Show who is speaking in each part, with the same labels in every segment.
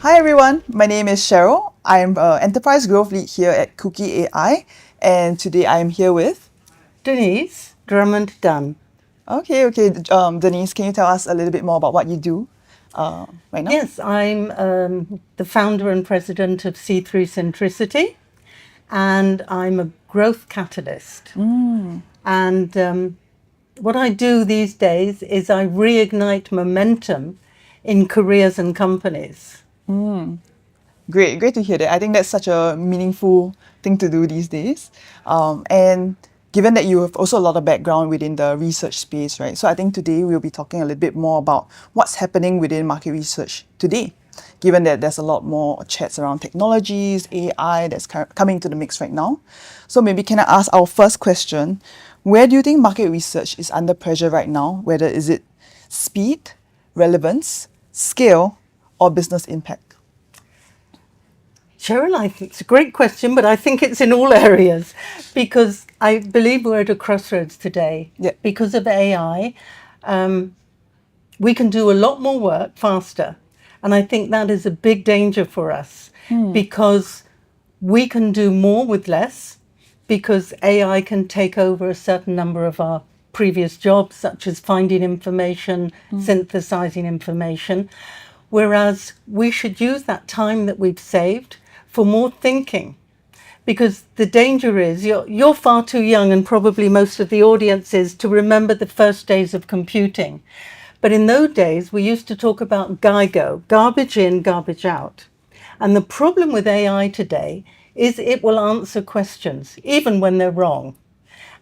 Speaker 1: Hi everyone, my name is Cheryl. I'm an Enterprise Growth Lead here at Cookiy AI, and today I'm here with...
Speaker 2: Denyse Drummond-Dunn.
Speaker 1: Okay, Denyse, can you tell us a little bit more about what you do right now?
Speaker 2: Yes, I'm the founder and president of C3 Centricity, and I'm a growth catalyst. And what I do these days is I reignite momentum in careers and companies.
Speaker 1: Great to hear that. I think that's such a meaningful thing to do these days. And given that you have also a lot of background within the research space, right? So I think today we'll be talking a little bit more about what's happening within market research today, given that there's a lot more chats around technologies, AI that's coming to the mix right now. So maybe can I ask our first question, where do you think market research is under pressure right now? Whether is it speed, relevance, scale, or business impact?
Speaker 2: Cheryl, I think it's a great question, but I think it's in all areas because I believe we're at a crossroads today.
Speaker 1: Yeah.
Speaker 2: Because of AI, we can do a lot more work faster. And I think that is a big danger for us because we can do more with less because AI can take over a certain number of our previous jobs, such as finding information, synthesizing information, whereas we should use that time that we've saved for more thinking. Because the danger is you're far too young, and probably most of the audience is, to remember the first days of computing. But in those days, we used to talk about GIGO, garbage in, garbage out. And the problem with AI today is it will answer questions, even when they're wrong.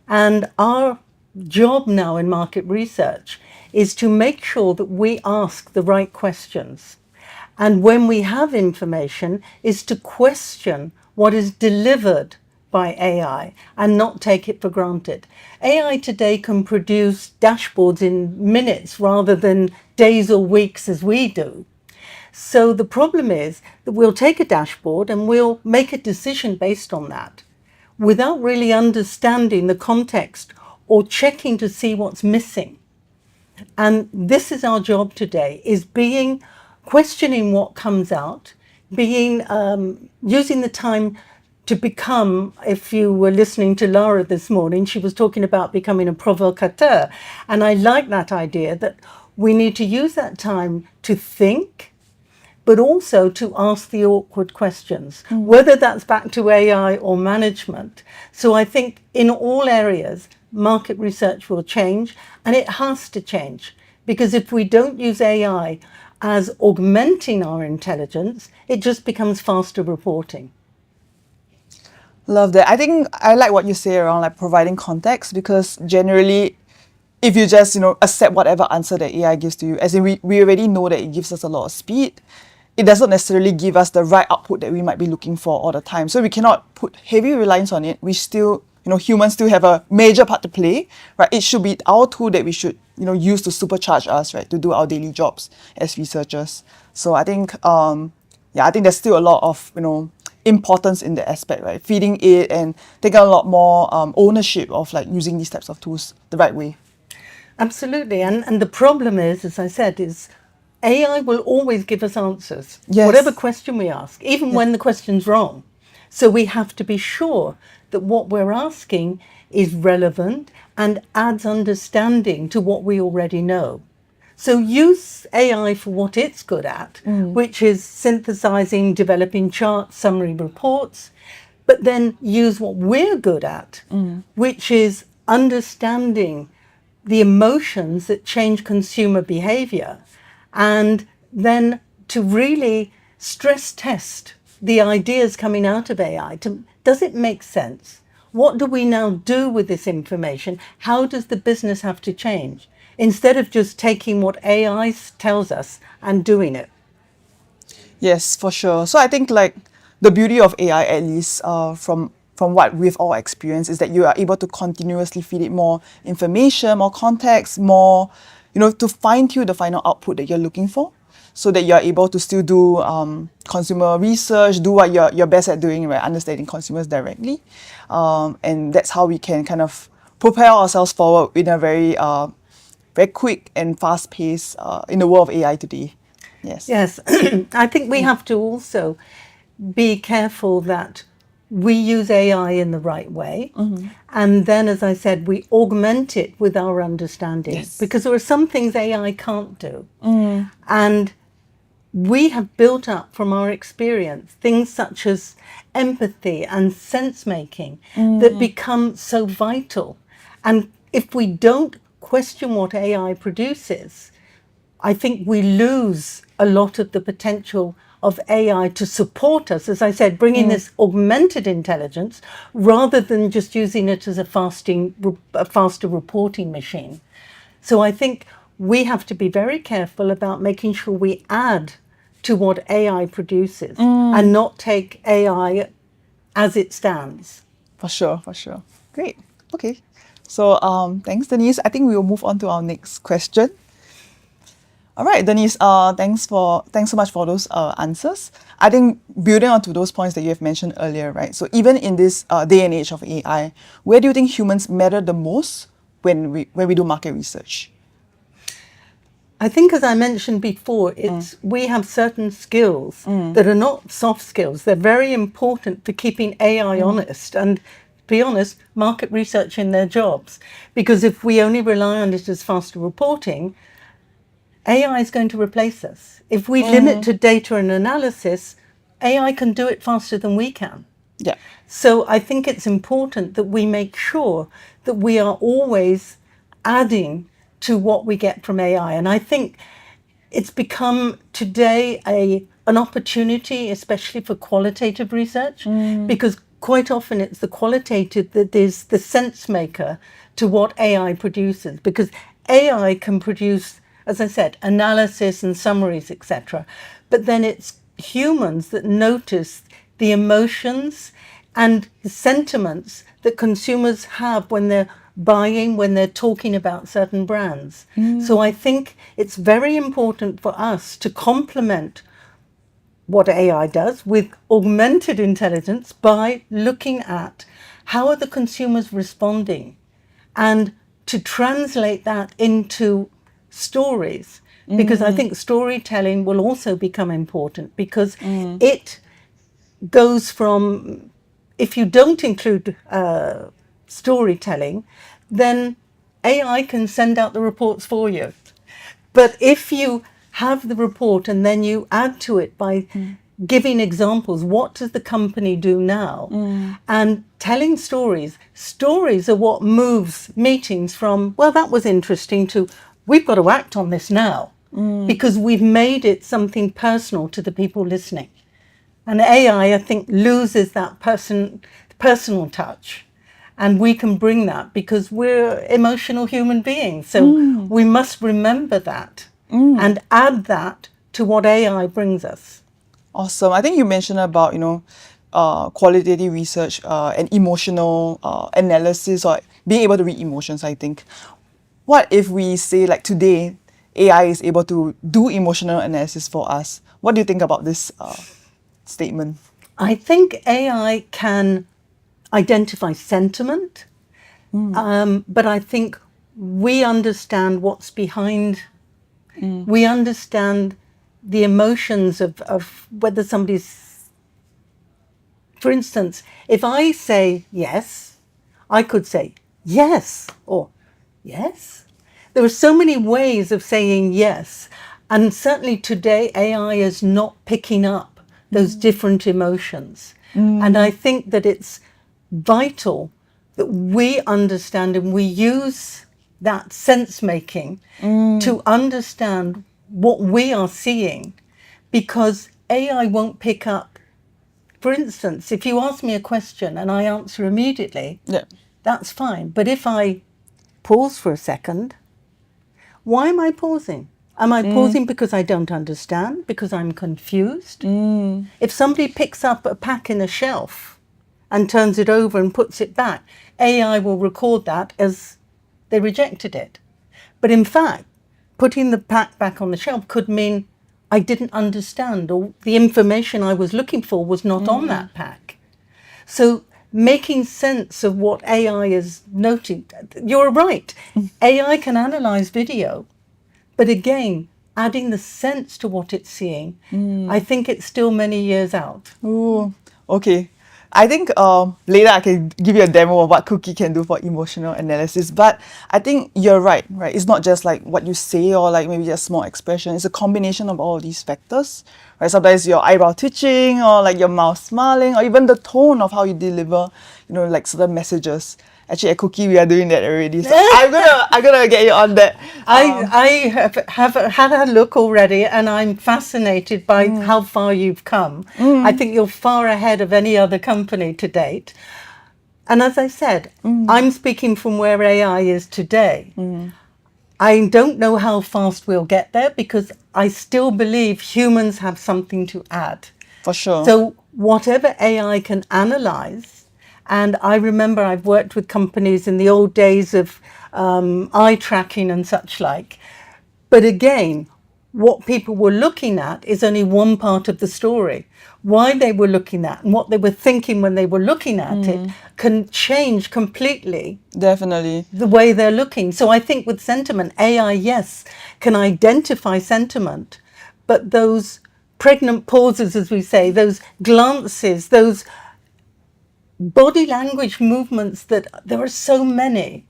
Speaker 2: And our job now in market research is to make sure that we ask the right questions. And when we have information, is to question what is delivered by AI and not take it for granted. AI today can produce dashboards in minutes rather than days or weeks as we do. So the problem is that we'll take a dashboard and we'll make a decision based on that without really understanding the context or checking to see what's missing. And this is our job today, is questioning what comes out, using the time to become, if you were listening to Lara this morning, she was talking about becoming a provocateur. And I like that idea that we need to use that time to think, but also to ask the awkward questions, whether that's back to AI or management. So I think in all areas, market research will change, and it has to change, because if we don't use AI as augmenting our intelligence, it just becomes faster reporting.
Speaker 1: Love that. I think I like what you say around like providing context, because generally if you just accept whatever answer that AI gives to you, as in we already know that it gives us a lot of speed, it doesn't necessarily give us the right output that we might be looking for all the time. So we cannot put heavy reliance on it. We still, humans still have a major part to play, right? It should be our tool that we should use to supercharge us, right, to do our daily jobs as researchers. So I think I think there's still a lot of importance in the aspect, right? Feeding it and taking a lot more ownership of like using these types of tools the right way.
Speaker 2: Absolutely. And the problem is, as I said, is AI will always give us answers,
Speaker 1: Yes.
Speaker 2: whatever question we ask, even when the question's wrong. So we have to be sure that what we're asking is relevant and adds understanding to what we already know. So use AI for what it's good at, which is synthesizing, developing charts, summary reports, but then use what we're good at, which is understanding the emotions that change consumer behavior, and then to really stress test the ideas coming out of AI. Does it make sense? What do we now do with this information? How does the business have to change? Instead of just taking what AI tells us and doing it.
Speaker 1: Yes, for sure. So I think like the beauty of AI, at least from what we've all experienced, is that you are able to continuously feed it more information, more context, more, to fine tune the final output that you're looking for, so that you're able to still do consumer research, do what you're best at doing, right? Understanding consumers directly. And that's how we can kind of propel ourselves forward in a very quick and fast pace in the world of AI today. Yes.
Speaker 2: Yes, I think we have to also be careful that we use AI in the right way. And then, as I said, we augment it with our understanding.
Speaker 1: Yes.
Speaker 2: Because there are some things AI can't do. And we have built up from our experience things such as empathy and sense making that become so vital. And if we don't question what AI produces, I think we lose a lot of the potential of AI to support us, as I said, bringing this augmented intelligence rather than just using it as a faster reporting machine. So I think we have to be very careful about making sure we add to what AI produces and not take AI as it stands.
Speaker 1: For sure, for sure. Great. Okay. So thanks, Denyse. I think we will move on to our next question. All right, Denyse, thanks so much for those answers. I think building on to those points that you have mentioned earlier, right? So even in this day and age of AI, where do you think humans matter the most when we do market research?
Speaker 2: I think, as I mentioned before, we have certain skills that are not soft skills. They're very important for keeping AI honest and, to be honest, market research in their jobs. Because if we only rely on it as faster reporting, AI is going to replace us. If we limit to data and analysis, AI can do it faster than we can.
Speaker 1: Yeah.
Speaker 2: So I think it's important that we make sure that we are always adding to what we get from AI. And I think it's become today an opportunity, especially for qualitative research, because quite often it's the qualitative that is the sense maker to what AI produces. Because AI can produce, as I said, analysis and summaries, etc. But then it's humans that notice the emotions and the sentiments that consumers have when they're buying, when they're talking about certain brands. So I think it's very important for us to complement what AI does with augmented intelligence by looking at how are the consumers responding and to translate that into stories. Because I think storytelling will also become important because it goes from, if you don't include storytelling, then AI can send out the reports for you. But if you have the report and then you add to it by giving examples, what does the company do now? And telling stories. Stories are what moves meetings from, well, that was interesting, to, we've got to act on this now. Because we've made it something personal to the people listening. And AI, I think, loses that personal touch. And we can bring that because we're emotional human beings. So we must remember that and add that to what AI brings us.
Speaker 1: Awesome. I think you mentioned about, qualitative research and emotional analysis, or being able to read emotions, I think. What if we say, like, today, AI is able to do emotional analysis for us? What do you think about this statement?
Speaker 2: I think AI can identify sentiment, but I think we understand what's behind. We understand the emotions of whether somebody's, for instance, if I say yes, I could say yes or yes. There are so many ways of saying yes. And certainly today, AI is not picking up those different emotions. And I think that it's vital that we understand and we use that sense making to understand what we are seeing, because AI won't pick up. For instance, if you ask me a question and I answer immediately, that's fine. But if I pause for a second, why am I pausing? Am I pausing because I don't understand? Because I'm confused? If somebody picks up a pack in a shelf and turns it over and puts it back, AI will record that as they rejected it. But in fact, putting the pack back on the shelf could mean I didn't understand, or the information I was looking for was not on that pack. So making sense of what AI is noting, you're right. AI can analyze video, but again, adding the sense to what it's seeing, I think it's still many years out.
Speaker 1: Ooh, okay. I think later I can give you a demo of what Cookiy can do for emotional analysis. But I think you're right? It's not just like what you say or like maybe just small expression. It's a combination of all of these factors, right? Sometimes your eyebrow twitching or like your mouth smiling or even the tone of how you deliver, like certain messages. Actually, at Cookiy, we are doing that already. So I'm gonna get you on that.
Speaker 2: I have had a look already, and I'm fascinated by how far you've come. I think you're far ahead of any other company to date. And as I said, I'm speaking from where AI is today. I don't know how fast we'll get there because I still believe humans have something to add.
Speaker 1: For sure.
Speaker 2: So whatever AI can analyze, and I remember I've worked with companies in the old days of eye tracking and such like. But again, what people were looking at is only one part of the story. Why they were looking at and what they were thinking when they were looking at it can change completely.
Speaker 1: Definitely.
Speaker 2: The way they're looking. So I think with sentiment, AI, yes, can identify sentiment, but those pregnant pauses, as we say, those glances, those body language movements, that there are so many.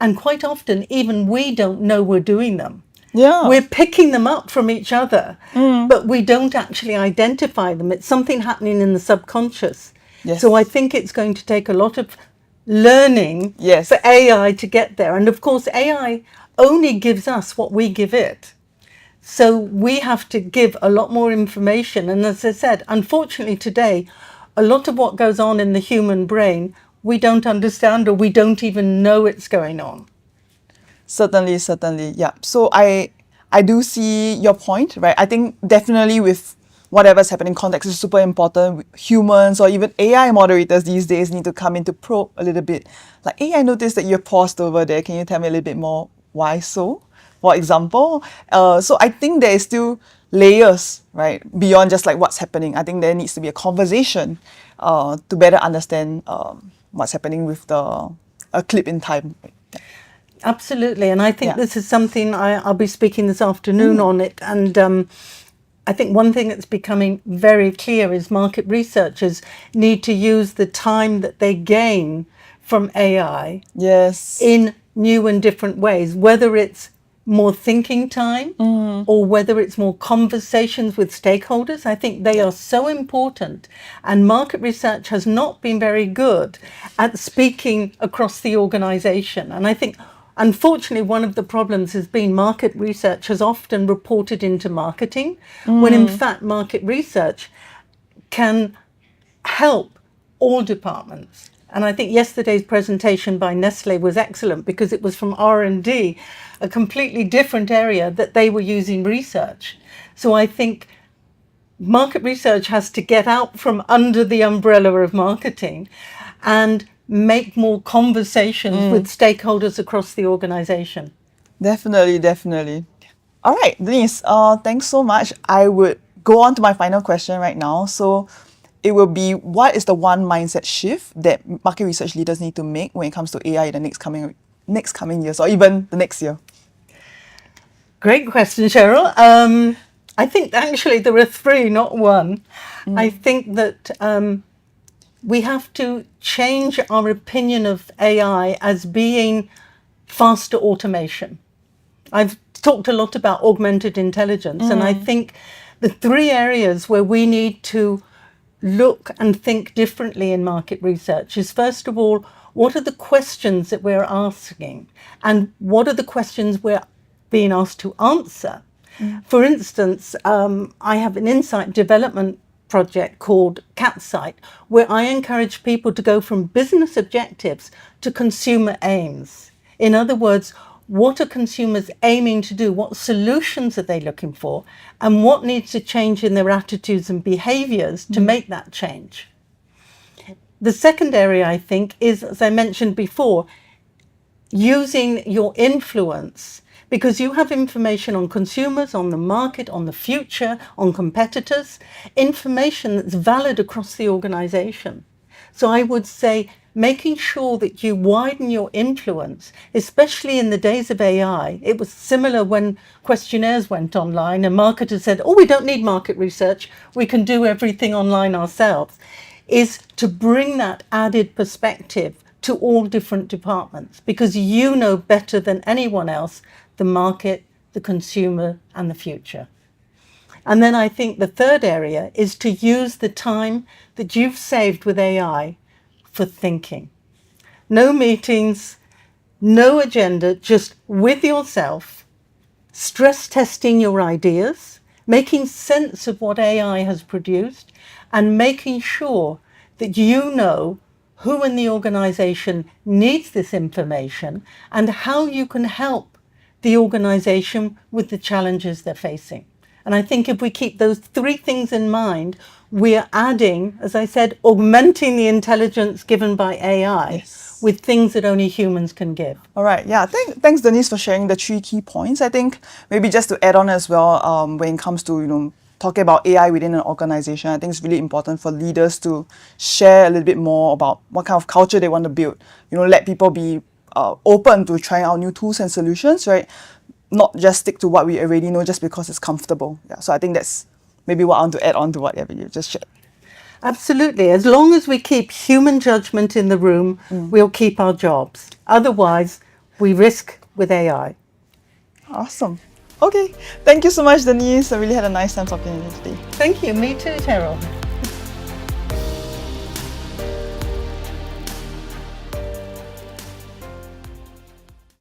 Speaker 2: And quite often, even we don't know we're doing them.
Speaker 1: Yeah.
Speaker 2: We're picking them up from each other, but we don't actually identify them. It's something happening in the subconscious.
Speaker 1: Yes.
Speaker 2: So I think it's going to take a lot of learning for AI to get there. And of course, AI only gives us what we give it. So we have to give a lot more information. And as I said, unfortunately today, a lot of what goes on in the human brain, we don't understand or we don't even know it's going on.
Speaker 1: Certainly, yeah. So I do see your point, right? I think definitely with whatever's happening, context is super important. Humans or even AI moderators these days need to come in to probe a little bit. Like, hey, I noticed that you paused over there. Can you tell me a little bit more why so? For example, so I think there is still layers, right, beyond just like what's happening. I think there needs to be a conversation to better understand what's happening with a clip in time.
Speaker 2: Absolutely. And I think this is something I'll be speaking this afternoon on it. And I think one thing that's becoming very clear is market researchers need to use the time that they gain from AI in new and different ways, whether it's more thinking time or whether it's more conversations with stakeholders. I think they are so important. And market research has not been very good at speaking across the organization. And I think, unfortunately, one of the problems has been market research has often reported into marketing, when in fact market research can help all departments. And I think yesterday's presentation by Nestle was excellent because it was from R&D, a completely different area that they were using research. So I think market research has to get out from under the umbrella of marketing and make more conversations with stakeholders across the organization.
Speaker 1: Definitely. All right, Denyse, thanks so much. I would go on to my final question right now. So it will be, what is the one mindset shift that market research leaders need to make when it comes to AI in the next coming years or even the next year?
Speaker 2: Great question, Cheryl. I think actually there are three, not one. I think that we have to change our opinion of AI as being faster automation. I've talked a lot about augmented intelligence, and I think the three areas where we need to look and think differently in market research is, first of all, what are the questions that we're asking, and what are the questions we're being asked to answer? For instance, I have an insight development project called CatSight, where I encourage people to go from business objectives to consumer aims. In other words, what are consumers aiming to do? What solutions are they looking for? And what needs to change in their attitudes and behaviors to make that change? The second area, I think, is, as I mentioned before, using your influence, because you have information on consumers, on the market, on the future, on competitors, information that's valid across the organization. So I would say making sure that you widen your influence, especially in the days of AI. It was similar when questionnaires went online and marketers said, oh, we don't need market research, we can do everything online ourselves, is to bring that added perspective to all different departments, because you know better than anyone else the market, the consumer, and the future. And then I think the third area is to use the time that you've saved with AI for thinking. No meetings, no agenda, just with yourself, stress testing your ideas, making sense of what AI has produced, and making sure that you know who in the organization needs this information and how you can help the organization with the challenges they're facing. And I think if we keep those three things in mind, we're adding, as I said, augmenting the intelligence given by AI
Speaker 1: Yes.
Speaker 2: with things that only humans can give.
Speaker 1: All right, yeah. Thanks, Denyse, for sharing the 3 key points. I think maybe just to add on as well, when it comes to talking about AI within an organization, I think it's really important for leaders to share a little bit more about what kind of culture they want to build. Let people be open to trying out new tools and solutions, right? Not just stick to what we already know just because it's comfortable. Yeah. So I think that's maybe what I want to add on to whatever you just shared.
Speaker 2: Absolutely. As long as we keep human judgment in the room, we'll keep our jobs. Otherwise, we risk with AI.
Speaker 1: Awesome. Okay. Thank you so much, Denyse. I really had a nice time talking to you today.
Speaker 2: Thank you. Me too, Cheryl.